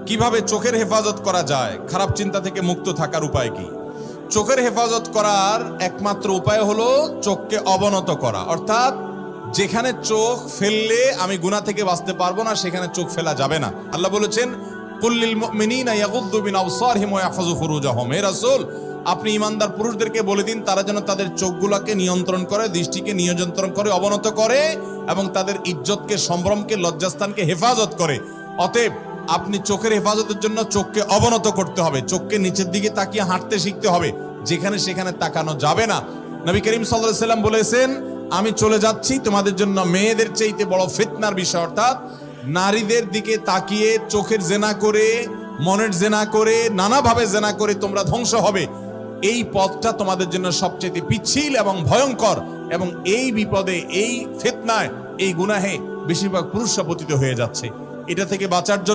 কিভাবে চোখের হেফাজত করা যায়, খারাপ চিন্তা থেকে মুক্ত থাকার উপায় কি? চোখের হেফাজত করার একমাত্র উপায় হলো চোখকে অবনত করা, অর্থাৎ যেখানে চোখ ফেললে আমি গুনাহ থেকে বাঁচতে পারবো না সেখানে চোখ ফেলা যাবে না। আল্লাহ বলেছেন, কুল্লিল মুমিনিনা ইয়াগুদ্দু মিন আবসারিহিম ওয়া ইয়াহফাযু ফুরুজাহুম। হে রাসূল, আপনি ঈমানদার পুরুষদেরকে বলে দিন তারা যেন তাদের চোখগুলোকে নিয়ন্ত্রণ করে, দৃষ্টিকে নিয়ন্ত্রণ করে, অবনত করে এবং তাদের ইজ্জতকে, সম্ভ্রমকে, লজ্জাস্থানকে হেফাজত করে। অতএব আপনি চোখের হেফাজতের জন্য চোখকে অবনত করতে হবে, চোখকে নিচের দিকে তাকিয়ে হাঁটতে শিখতে হবে, যেখানে সেখানে তাকানো যাবে না। নবী করিম সাল্লাল্লাহু আলাইহি ওয়াসাল্লাম বলেছেন, আমি চলে যাচ্ছি তোমাদের জন্য মেয়েদের চাইতে বড় ফিতনার বিষয়, অর্থাৎ নারীদের দিকে তাকিয়ে চোখের জেনা করে, মনের জেনা করে, নানাভাবে জেনা করে তোমরা ধ্বংস হবে। এই পথটা তোমাদের জন্য সবচেয়ে পিচ্ছিল এবং ভয়ঙ্কর, এবং এই বিপদে, এই ফিতনায়, এই গুনাহে বেশিরভাগ পুরুষরা পতিত হয়ে যাচ্ছে। এটা থেকে বাঁচার জন্য